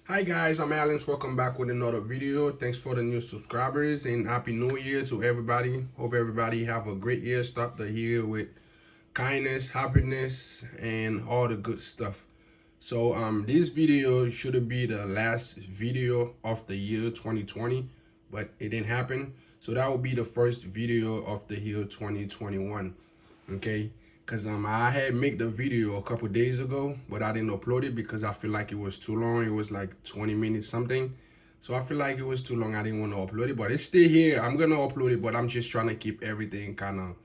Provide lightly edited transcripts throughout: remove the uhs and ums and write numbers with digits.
Hi guys, I'm Alex. Welcome back with another video. Thanks for the new subscribers and happy new year to everybody. Hope everybody have a great year. Start the year with kindness, happiness, and all the good stuff. So this video should be the last video of the year 2020, but it didn't happen. So that will be the first video of the year 2021. Okay, because I had made the video a couple days ago, but I didn't upload it because I feel like it was too long. It was like 20 minutes something, so I feel like it was too long. I didn't want to upload it, but it's still here. I'm gonna upload it, but I'm just trying to keep everything kind of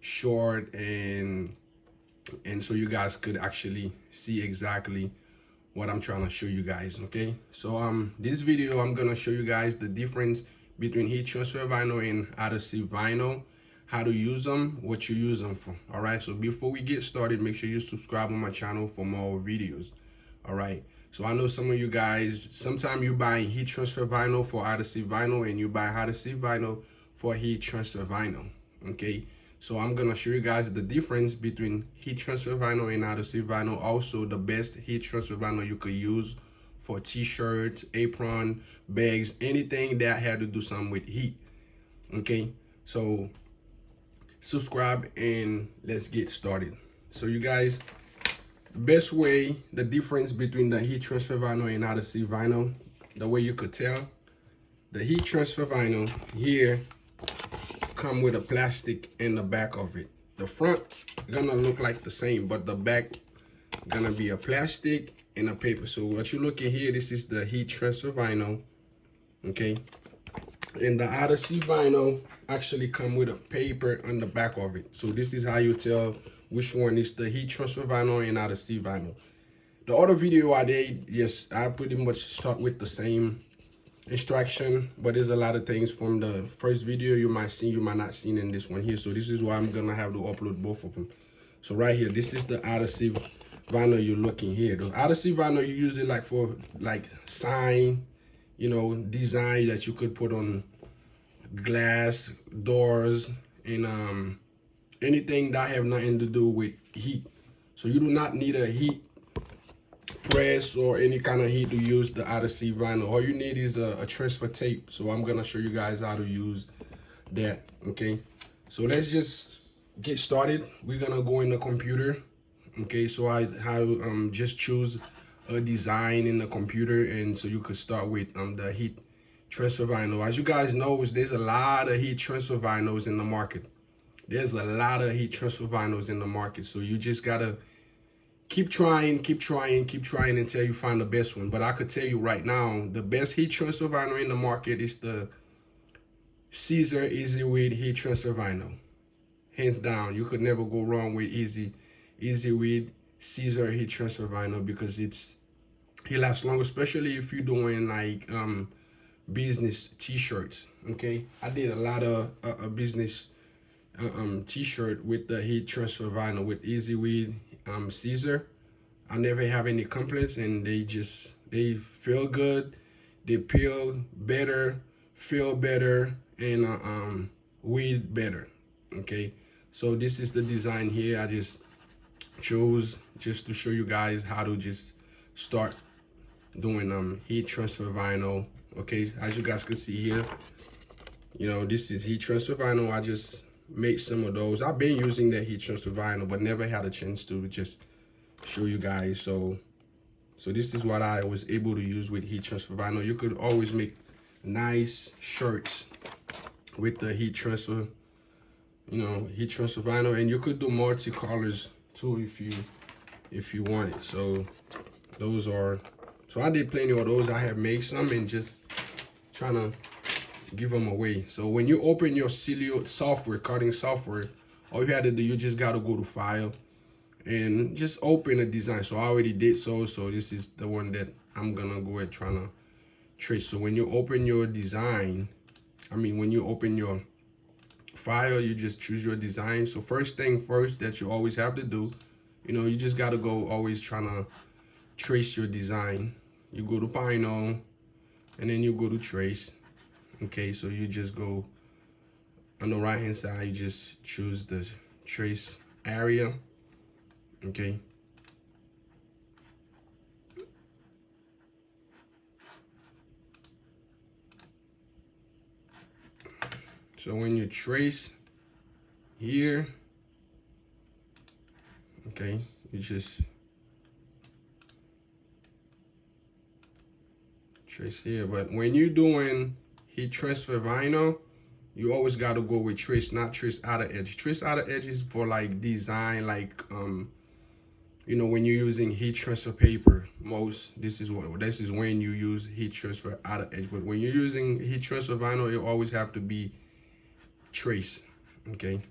short and so you guys could actually see exactly what I'm trying to show you guys. Okay, so this video I'm gonna show you guys the difference between heat transfer vinyl and adhesive vinyl, how to use them, what you use them for. All right, so before we get started, make sure you subscribe on my channel for more videos. All right, so I know some of you guys, sometimes you buy heat transfer vinyl for adhesive vinyl and you buy adhesive vinyl for heat transfer vinyl. Okay, so I'm gonna show you guys the difference between heat transfer vinyl and adhesive vinyl, also the best heat transfer vinyl you could use for t-shirts, apron, bags, anything that had to do something with heat. Okay, so subscribe and let's get started. So you guys, best way, the difference between the heat transfer vinyl and adhesive vinyl, the way you could tell, the heat transfer vinyl here come with a plastic in the back of it. The front gonna look like the same, but the back gonna be a plastic and a paper. So what you look at here, this is the heat transfer vinyl, okay? And the adhesive vinyl actually come with a paper on the back of it. So this is how you tell which one is the heat transfer vinyl and adhesive vinyl. The other video I did, yes, I pretty much start with the same instruction, but there's a lot of things from the first video you might see, you might not see in this one here. So this is why I'm gonna have to upload both of them. So right here, this is the adhesive vinyl you're looking here. The adhesive vinyl, you use it like for like sign, you know, design that you could put on glass, doors, and anything that have nothing to do with heat. So you do not need a heat press or any kind of heat to use the adhesive vinyl. All you need is a transfer tape. So I'm gonna show you guys how to use that. Okay, so let's just get started. We're gonna go in the computer. Okay, so I just choose a design in the computer, and so you could start with the heat transfer vinyl. As you guys know, there's a lot of heat transfer vinyls in the market. There's a lot of heat transfer vinyls in the market, so you just gotta keep trying until you find the best one. But I could tell you right now, the best heat transfer vinyl in the market is the Caesar Easy Weed heat transfer vinyl. Hands down, you could never go wrong with Easy Weed Caesar heat transfer vinyl because it lasts longer, especially if you're doing like business t-shirts. Okay, I did a lot of business t-shirt with the heat transfer vinyl with Easy Weed Caesar. I never have any complaints, and they feel good, they peel better, feel better, and weed better. Okay, so this is the design here. I just chose just to show you guys how to just start doing heat transfer vinyl. Okay, as you guys can see here, you know, this is heat transfer vinyl. I just made some of those. I've been using that heat transfer vinyl, but never had a chance to just show you guys. So this is what I was able to use with heat transfer vinyl. You could always make nice shirts with the heat transfer, you know, heat transfer vinyl, and you could do multi-colors too if you want it. So those are, so I did plenty of those. I have made some and just trying to give them away. So when you open your Celio software, cutting software, all you had to do, you just got to go to file and just open a design. So I already did so this is the one that I'm gonna go ahead trying to trace. So when you open your design, when you open your file, you just choose your design. So first thing first that you always have to do, you know, you just got to go always trying to trace your design. You go to Pino and then you go to trace. Okay, so you just go on the right hand side, you just choose the trace area. Okay, So when you trace here, okay, you just trace here. But when you're doing heat transfer vinyl, you always got to go with trace, not trace outer edge. Trace outer edge is for like design, like you know, when you're using heat transfer paper, this is when you use heat transfer outer edge. But when you're using heat transfer vinyl, it always have to be trace. Okay.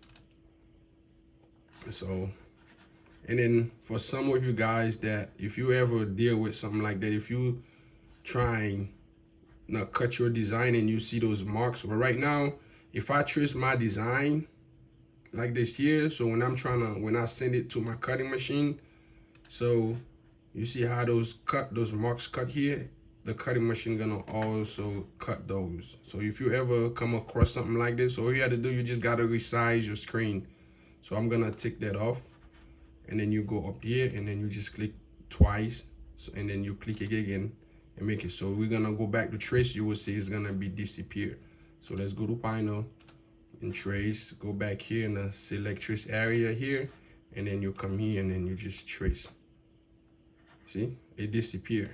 So, and then for some of you guys that if you ever deal with something like that, if you trying to cut your design and you see those marks, but right now, if I trace my design like this here, so when I send it to my cutting machine, so you see how those marks cut here, the cutting machine gonna also cut those. So if you ever come across something like this, all you have to do, you just gotta resize your screen. So I'm gonna take that off, and then you go up here, and then you just click twice, so, and then you click it again and make it. So we're gonna go back to trace. You will see it's gonna be disappear. So let's go to vinyl and trace, go back here in the select trace area here, and then you come here and then you just trace. See, it disappear.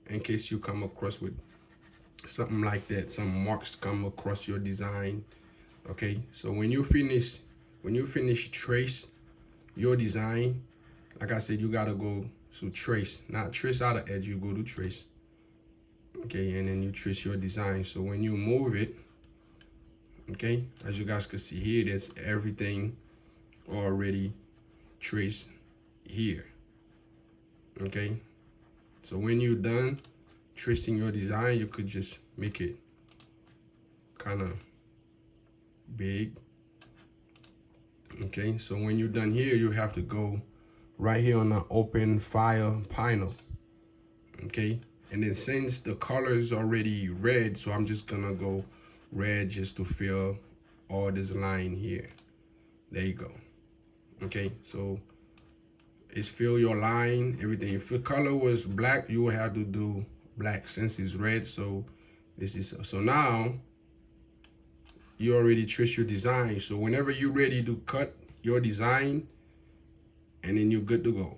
In case you come across with something like that, some marks come across your design. Okay, so when you finish trace your design, like I said, you gotta go to trace, not trace outer edge, you go to trace. Okay, and then you trace your design. So when you move it, okay, as you guys can see here, there's everything already traced here. Okay, so when you're done tracing your design, you could just make it kind of big. Okay, so when you're done here, you have to go right here on the open file panel. Okay, and then since the color is already red, so I'm just gonna go red just to fill all this line here. There you go. Okay, so it's fill your line, everything. If the color was black, you would have to do black. Since it's red, so this is, so now you already traced your design. So whenever you're ready to cut your design, and then you're good to go.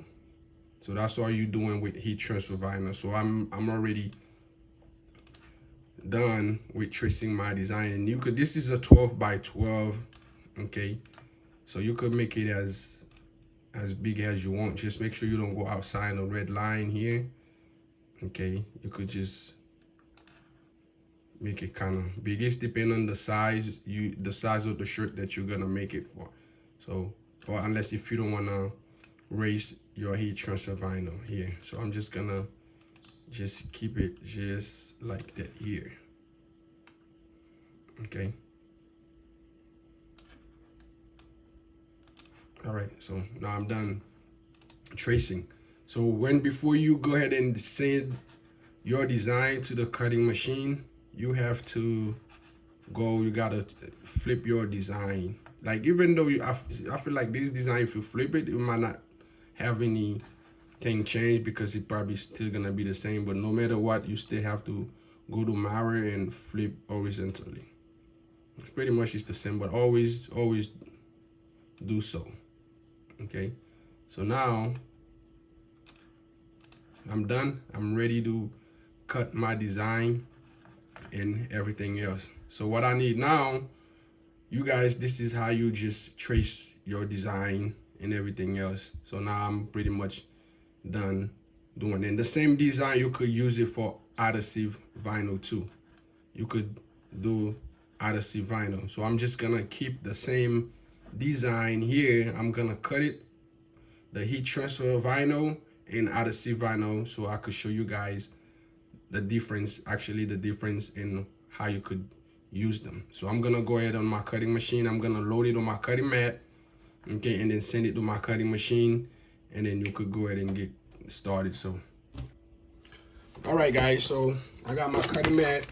So that's all you're doing with heat transfer vinyl. So I'm already done with tracing my design. And you could, this is a 12 by 12, okay? So you could make it as big as you want. Just make sure you don't go outside the red line here. Okay, you could just make it kind of big. It's depending on the size of the shirt that you're gonna make it for. So, or unless if you don't wanna raise your heat transfer vinyl here. So I'm just gonna just keep it just like that here. Okay. All right, so now I'm done tracing. So before you go ahead and send your design to the cutting machine, you have to you gotta flip your design. Like, even though I feel like this design, if you flip it, it might not have anything change because it probably still gonna be the same. But no matter what, you still have to go to mirror and flip horizontally. It's pretty much just the same, but always do so. Okay, so now I'm done. I'm ready to cut my design and everything else. So what I need now, you guys, this is how you just trace your design and everything else. So now I'm pretty much done doing it. And the same design, you could use it for adhesive vinyl too. You could do adhesive vinyl. So I'm just gonna keep the same design here. I'm gonna cut it, the heat transfer vinyl and adhesive vinyl, so I could show you guys the difference, actually the difference in how you could use them. So I'm gonna go ahead on my cutting machine. I'm gonna load it on my cutting mat, okay, and then send it to my cutting machine, and then you could go ahead and get started. So, all right, guys, so I got my cutting mat,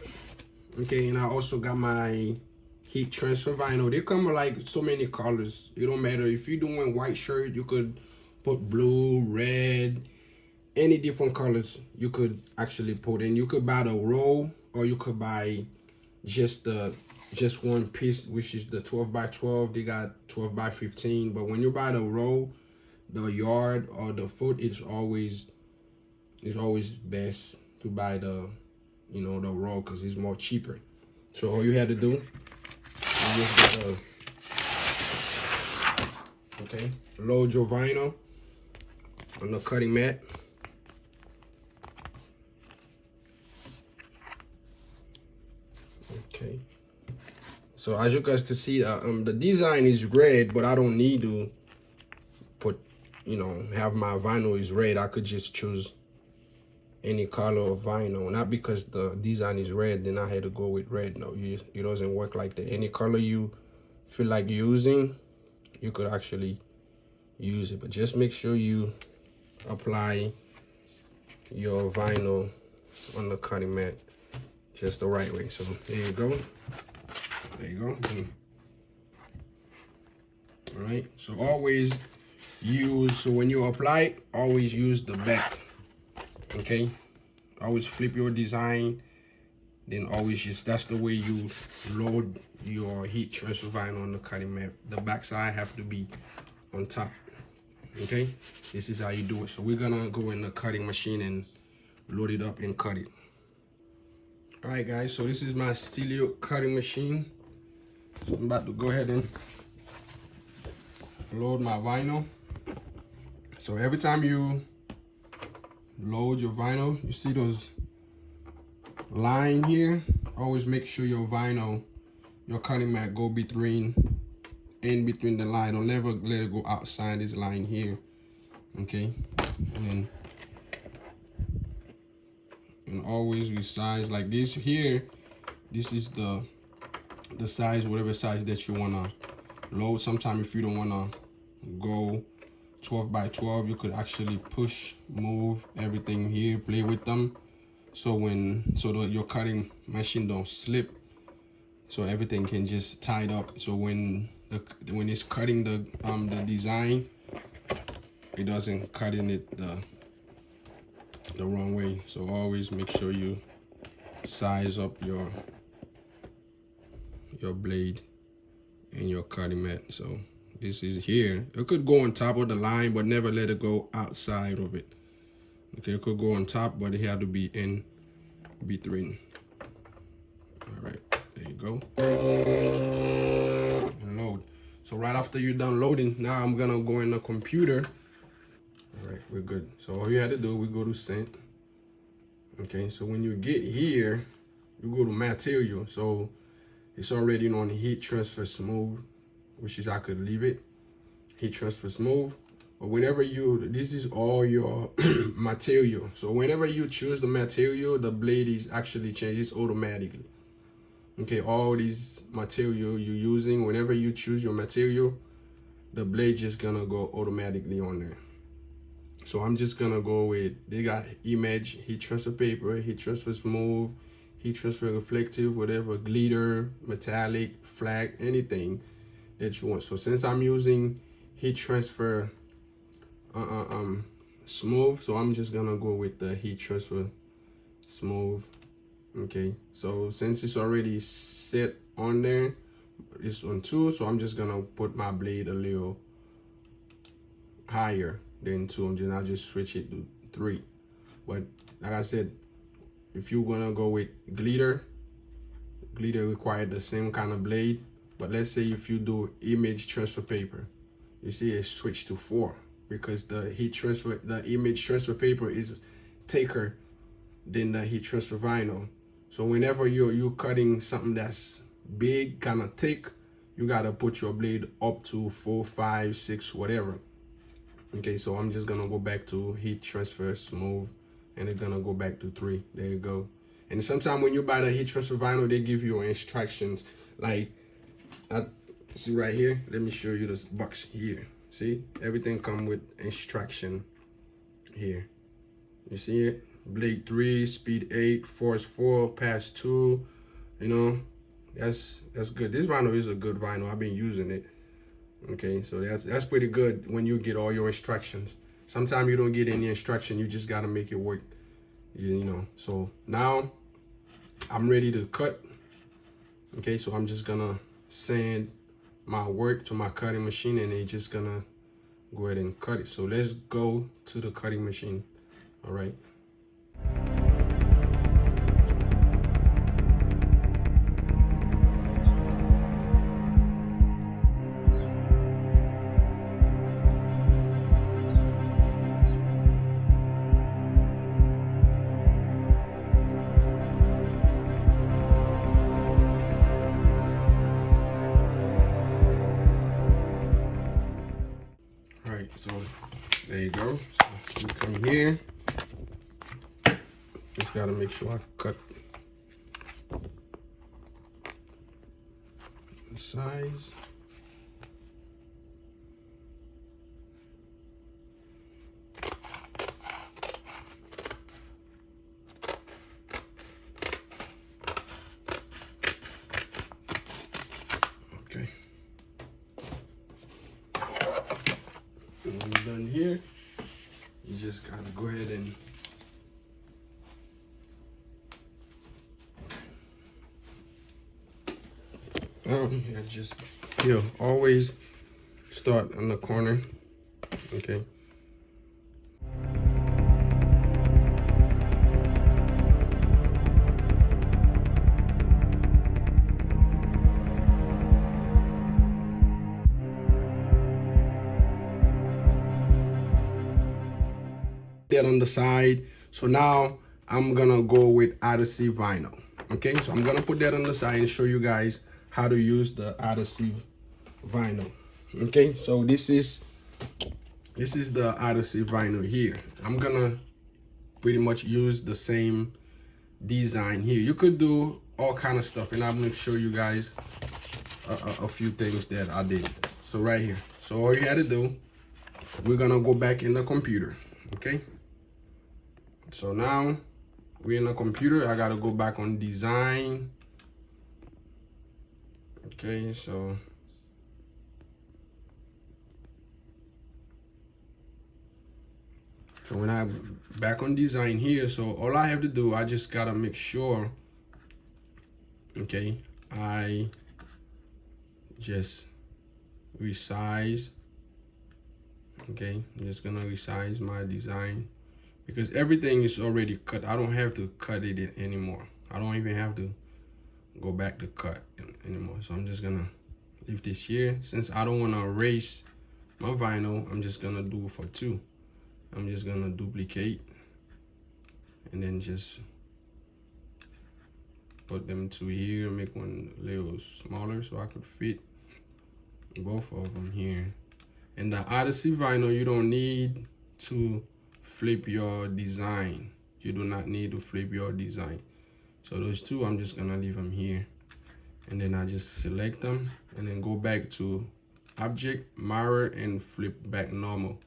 okay, and I also got my heat transfer vinyl. They come with like so many colors. It don't matter if you're doing white shirt, you could put blue, red, any different colors you could actually put in. You could buy the roll, or you could buy just one piece, which is the 12 by 12. They got 12 by 15, but when you buy the roll, the yard or the foot, it's always best to buy the, you know, the roll, because it's more cheaper. So all you had to do is just get okay, load your vinyl on the cutting mat. Okay, so as you guys can see, the design is red, but I don't need to put, you know, have my vinyl is red. I could just choose any color of vinyl, not because the design is red then I had to go with red. No, it doesn't work like that. Any color you feel like using, you could actually use it, but just make sure you apply your vinyl on the cutting mat just the right way. So there you go. All right, so always use, so when you apply it, always use the back. Okay, always flip your design, then always just, that's the way you load your heat transfer vinyl on the cutting mat. The back side have to be on top. Okay, this is how you do it. So we're gonna go in the cutting machine and load it up and cut it. All right guys, so this is my Stelio cutting machine. So I'm about to go ahead and load my vinyl. So every time you load your vinyl, you see those line here, always make sure your vinyl, your cutting mat go in between the line. Don't never let it go outside this line here. Okay, and always resize like this here. This is the size, whatever size that you want to load. Sometimes if you don't want to go 12 by 12, you could actually push, move everything here, play with them, so your cutting machine don't slip, so everything can just tied up. So when it's cutting the design, it doesn't cut in it the wrong way. So always make sure you size up your blade and your cutting mat. So this is here. It could go on top of the line, but never let it go outside of it. Okay, it could go on top, but it had to be in between. All right, there you go. And load. So right after you're done loading, now I'm gonna go in the computer. All right, we're good. So all you had to do, we go to Sync. Okay, so when you get here, you go to Material. So it's already on Heat Transfer Smooth, which is, I could leave it Heat Transfer Smooth. But whenever this is all your material. So whenever you choose the material, the blade is actually changes automatically. Okay, all these material you're using, whenever you choose your material, the blade just gonna go automatically on there. So I'm just gonna go with, they got image, heat transfer paper, heat transfer smooth, heat transfer reflective, whatever, glitter, metallic, flat, anything that you want. So since I'm using heat transfer smooth, so I'm just gonna go with the heat transfer smooth. Okay, so since it's already set on there, it's on 2, so I'm just gonna put my blade a little higher than 2, and then I'll just switch it to 3. But like I said, if you're gonna go with glitter require the same kind of blade. But let's say if you do image transfer paper, you see it switched to 4, because the image transfer paper is thicker than the heat transfer vinyl. So whenever you're cutting something that's big, kind of thick, you gotta put your blade up to 4, 5, 6, whatever. Okay, so I'm just gonna go back to heat transfer smooth, and it's gonna go back to 3. There you go. And sometimes when you buy the heat transfer vinyl, they give you instructions. Like, see right here, let me show you this box here. See, everything come with instruction here. You see it? Blade 3, speed 8, force 4, pass 2. You know, that's good. This vinyl is a good vinyl. I've been using it. Okay, so that's pretty good when you get all your instructions. Sometimes you don't get any instruction, you just gotta make it work. You know. So now I'm ready to cut. Okay, so I'm just gonna send my work to my cutting machine, and it's just gonna go ahead and cut it. So let's go to the cutting machine. All right. All right, so there you go. So you come here. Just gotta make sure I cut the size. Okay. And when you're done here, you just gotta go ahead and just always start on the corner. Okay. That on the side. So now I'm gonna go with adhesive vinyl. Okay, so I'm gonna put that on the side and show you guys how to use the adhesive vinyl. Okay, so this is the adhesive vinyl here. I'm gonna pretty much use the same design here. You could do all kind of stuff, and I'm gonna show you guys a few things that I did. So right here, so all you had to do, we're gonna go back in the computer. Okay, so now we're in the computer. I gotta go back on design. Okay, so when I'm back on design here, so all I have to do, I just gotta make sure, okay, I just resize. Okay, I'm just gonna resize my design because everything is already cut. I don't have to cut it anymore. I don't even have to go back to cut anymore. So I'm just gonna leave this here. Since I don't want to erase my vinyl, I'm just gonna do it for 2. I'm just gonna duplicate and then just put them to here, make one a little smaller so I could fit both of them here. And the adhesive vinyl, you don't need to flip your design. You do not need to flip your design. So those 2, I'm just gonna leave them here. And then I just select them and then go back to object, mirror, and flip back normal.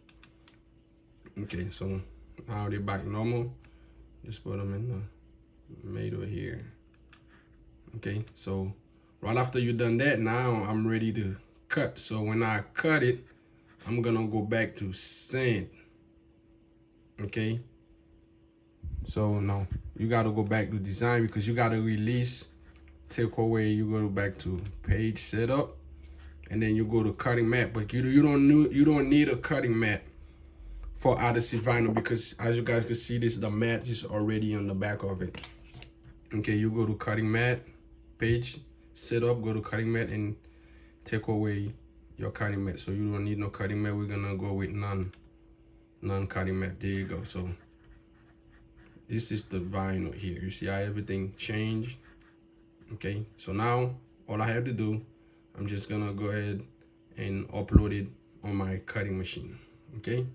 Okay, so now they're back normal. Just put them in the middle here. Okay, so right after you've done that, now I'm ready to cut. So when I cut it, I'm gonna go back to sand. Okay, so no, you gotta go back to design because you gotta release, take away. You go back to page setup, and then you go to cutting mat. But you don't need a cutting mat for adhesive vinyl because as you guys can see, the mat is already on the back of it. Okay, you go to cutting mat, page setup, go to cutting mat, and take away your cutting mat. So you don't need no cutting mat. We're gonna go with non-cutting mat. There you go. So this is the vinyl here. You see how everything changed? Okay, so now all I have to do, I'm just gonna go ahead and upload it on my cutting machine. Okay.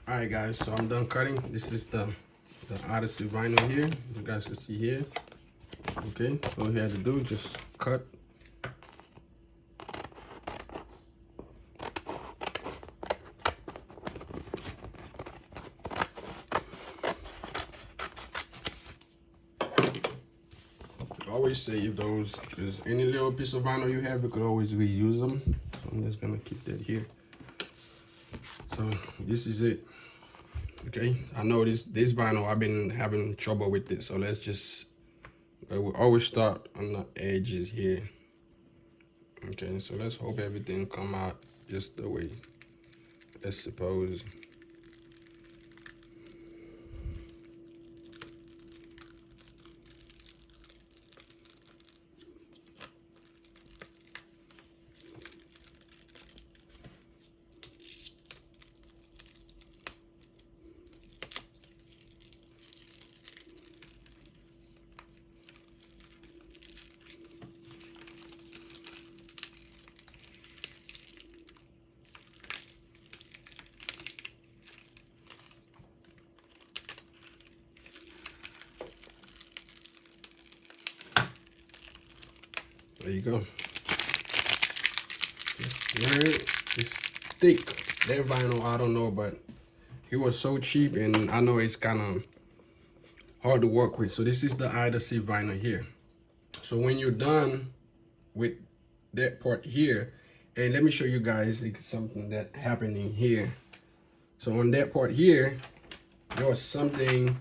All right, guys, so I'm done cutting. This is the adhesive vinyl here. You guys can see here. Okay, so all you have to do is just cut. Always save those, because any little piece of vinyl you have, you could always reuse them. So I'm just gonna keep that here. So this is it. Okay, I know this vinyl, I've been having trouble with it, so let's just we'll always start on the edges here. Okay, so let's hope everything come out just the way it's supposed. There you go. It's thick. That vinyl, I don't know, but it was so cheap, and I know it's kind of hard to work with. So this is the adhesive vinyl here. So when you're done with that part here, and let me show you guys something that happening here. So on that part here, there was something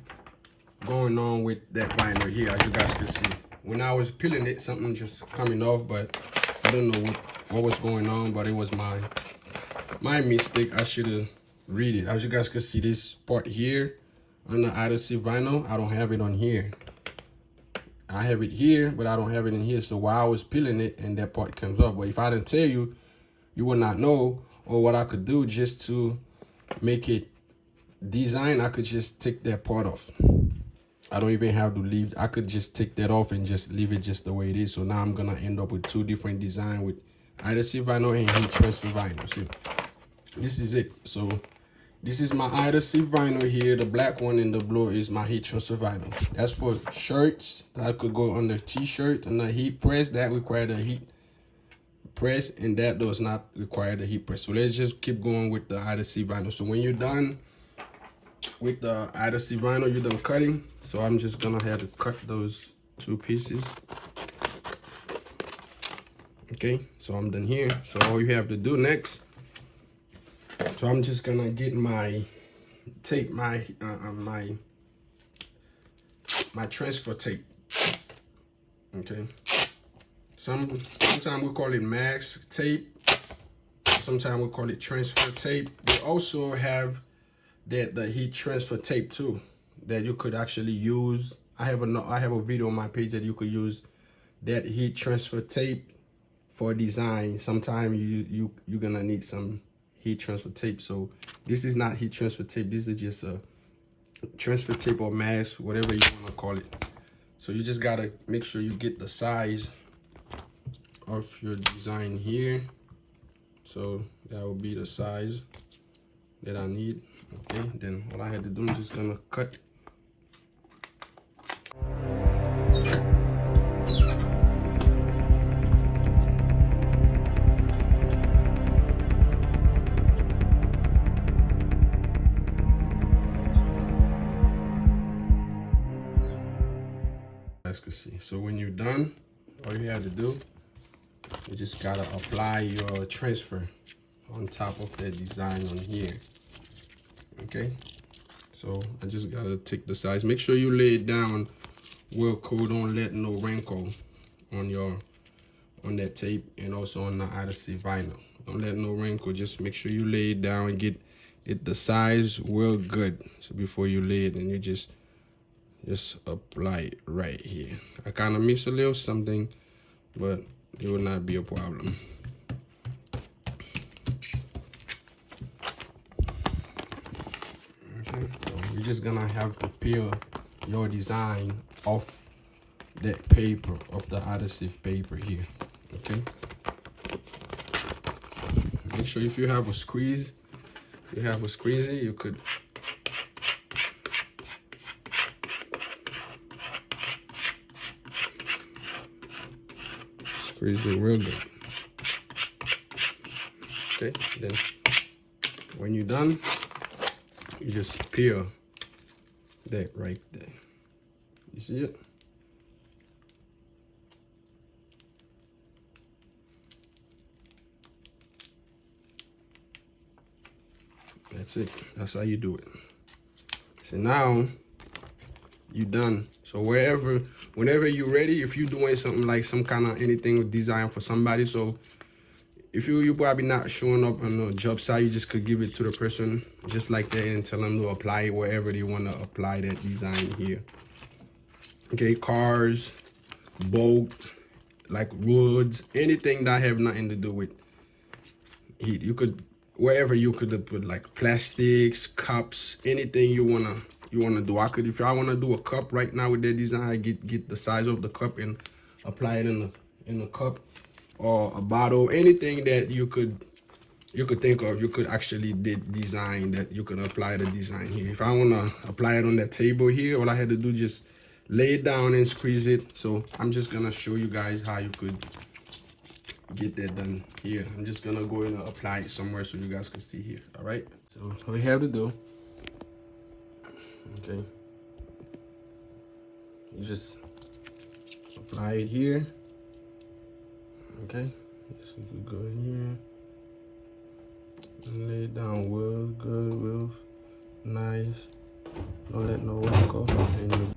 going on with that vinyl here, as you guys can see. When I was peeling it, something just coming off, but I don't know what was going on, but it was my mistake. I should have read it. As you guys can see, this part here on the adhesive vinyl, I don't have it on here. I have it here, but I don't have it in here. So while I was peeling it, and that part comes up. But if I didn't tell you, you would not know. Or what I could do just to make it design, I could just take that part off. I don't even have to leave. I could just take that off and just leave it just the way it is. So now I'm gonna end up with two different designs with adhesive vinyl and heat transfer vinyl. See, this is it. So this is my adhesive vinyl here. The black one and the blue is my heat transfer vinyl. That's for shirts that could go on the t-shirt and the heat press. That require the heat press, and that does not require the heat press. So let's just keep going with the adhesive vinyl. So when you're done with the adhesive vinyl, you're done cutting. So I'm just gonna have to cut those two pieces. Okay, so I'm done here. So all you have to do next, so I'm just gonna get my tape, my transfer tape. Okay, sometimes we call it mask tape, sometimes we call it transfer tape. They also have the heat transfer tape too, that you could actually use. I have a video on my page that you could use that heat transfer tape for design. Sometimes you're gonna need some heat transfer tape. So this is not heat transfer tape. This is just a transfer tape or mask, whatever you want to call it. So you just gotta make sure you get the size of your design here. So that will be the size that I need. Okay, then all I had to do is just gonna cut. As you can see, so when you're done, all you have to do, you just gotta apply your transfer on top of that design on here. Okay, so I just gotta take the size. Make sure you lay it down well cool. Don't let no wrinkle on that tape, and also on the adhesive vinyl. Don't let no wrinkle. Just make sure you lay it down and get it the size well good. So before you lay it, and you just apply it right here. I kind of miss a little something, but it will not be a problem. Okay, so you're just gonna have to peel your design off that paper, of the adhesive paper here. Okay, make sure if you have a squeeze, you have a squeezy, you could squeeze it real good. Okay, then when you're done, you just peel that right there. You see it? That's it. That's how you do it. So now you're done. So whenever you're ready, if you're doing something like some kind of anything with design for somebody, so if you probably not showing up on the job site, you just could give it to the person just like that and tell them to apply it wherever they want to apply that design here. Okay, cars, boat, like woods, anything that have nothing to do with heat. You could, wherever you could put like plastics, cups, anything you wanna do. I could, if I wanna do a cup right now with that design, I get the size of the cup and apply it in the cup, or a bottle, anything that you could think of. You could actually design that you can apply the design here. If I wanna apply it on that table here, all I had to do just lay it down and squeeze it. So I'm just gonna show you guys how you could get that done here. I'm just gonna go and apply it somewhere so you guys can see here. All right, so all you have to do, okay, you just apply it here. Okay, so you could go here and lay it down real good, real nice. Don't let no wax off. And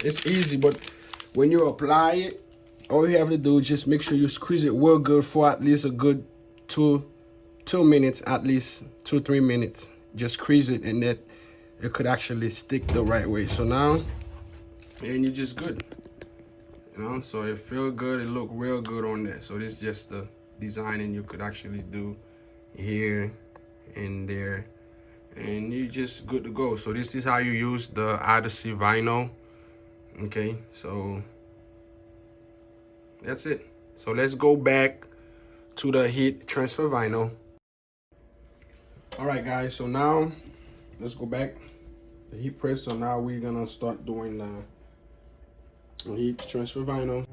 it's easy, but when you apply it, all you have to do is just make sure you squeeze it real good for at least a good two minutes, at least 2-3 minutes. Just squeeze it, and that it could actually stick the right way. So now, and you're just good, you know. So it feel good, it look real good on there. So this is just the design, and you could actually do here and there, and you're just good to go. So this is how you use the adhesive vinyl. Okay, so that's it. So let's go back to the heat transfer vinyl. All right, guys, so now let's go back the heat press. So now we're gonna start doing the heat transfer vinyl.